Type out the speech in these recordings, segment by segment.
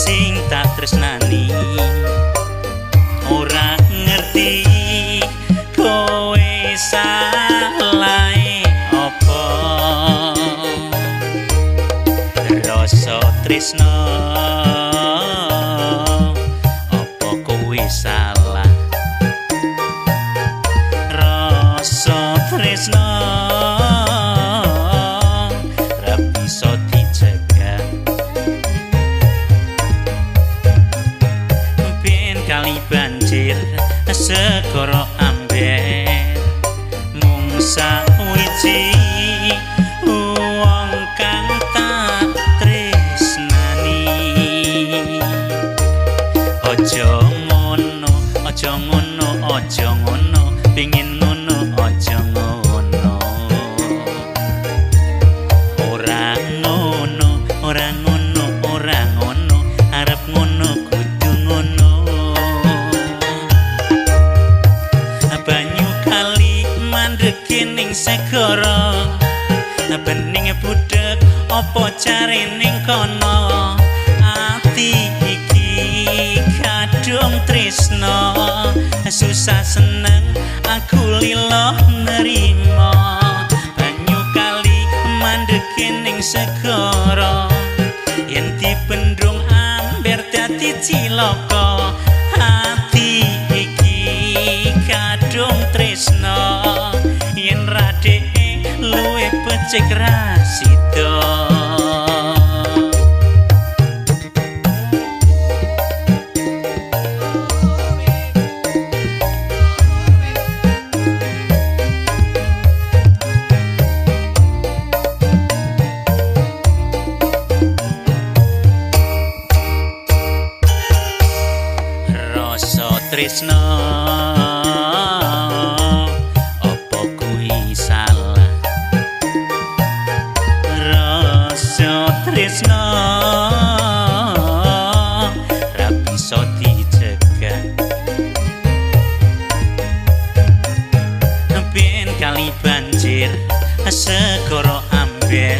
sing tak tresnani ora ngerti kowe salahe apa rasa tresno apa kowe salah rasa tresno ra bisa dicegah ben kali banjir segara amber mung sawiji wong kang tak tresnani aja ngono aja ngono aja ngono pengin ngono aja ngono ora ngono ora ngono ora ngono arep ngono kudu ngono banyu kali mandheke ning segara bening budhek apa cari ning kono ati iki kadung tresno susah seneng aku lilo nerima banyu kali mandheke ning segara yen dipendung amber dadi cilaka ati iki kadung tresno yen radhe luwe becik rasida rasa tresno apa kuwi salah rasa tresno ra bisa dicegah ben kali banjir segara amber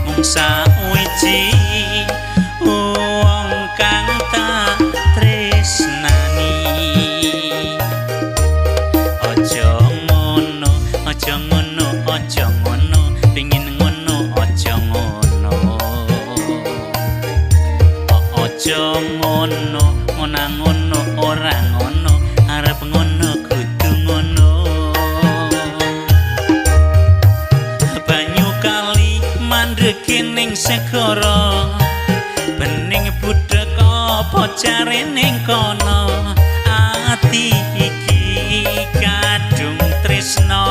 mung sawiji wong kang tak tresnani aja ngono aja ngono aja ngono pengin ngono aja ngono aja ngono ora ngono ora ngono arep ngono kudu ngono banyu kali mandheke ning segara bening budhek apa cari ning kono ati iki kadung tresno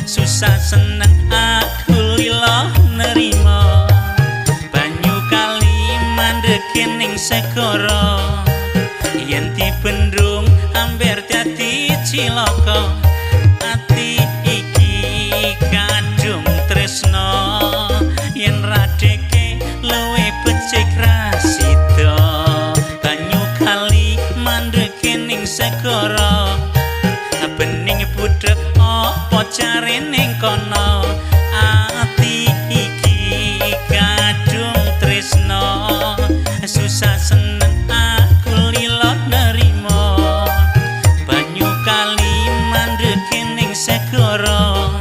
susah seneng aku lilo nerima banyu kali mandheke ning segara yen dipendung amber dadi cilaka ati iki kadung tresno yen radheke luwe becik rasida banyu kali mandheke ning segara bening budhek apa cari ning kono ati iki kadung tresno susah seneng aku lilo nerima banyu kali mandheke ning segara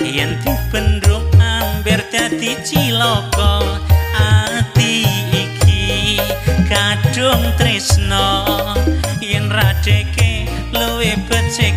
yen dipendung amber dadi cilaka ati iki kadung tresno yen radheke luwe becik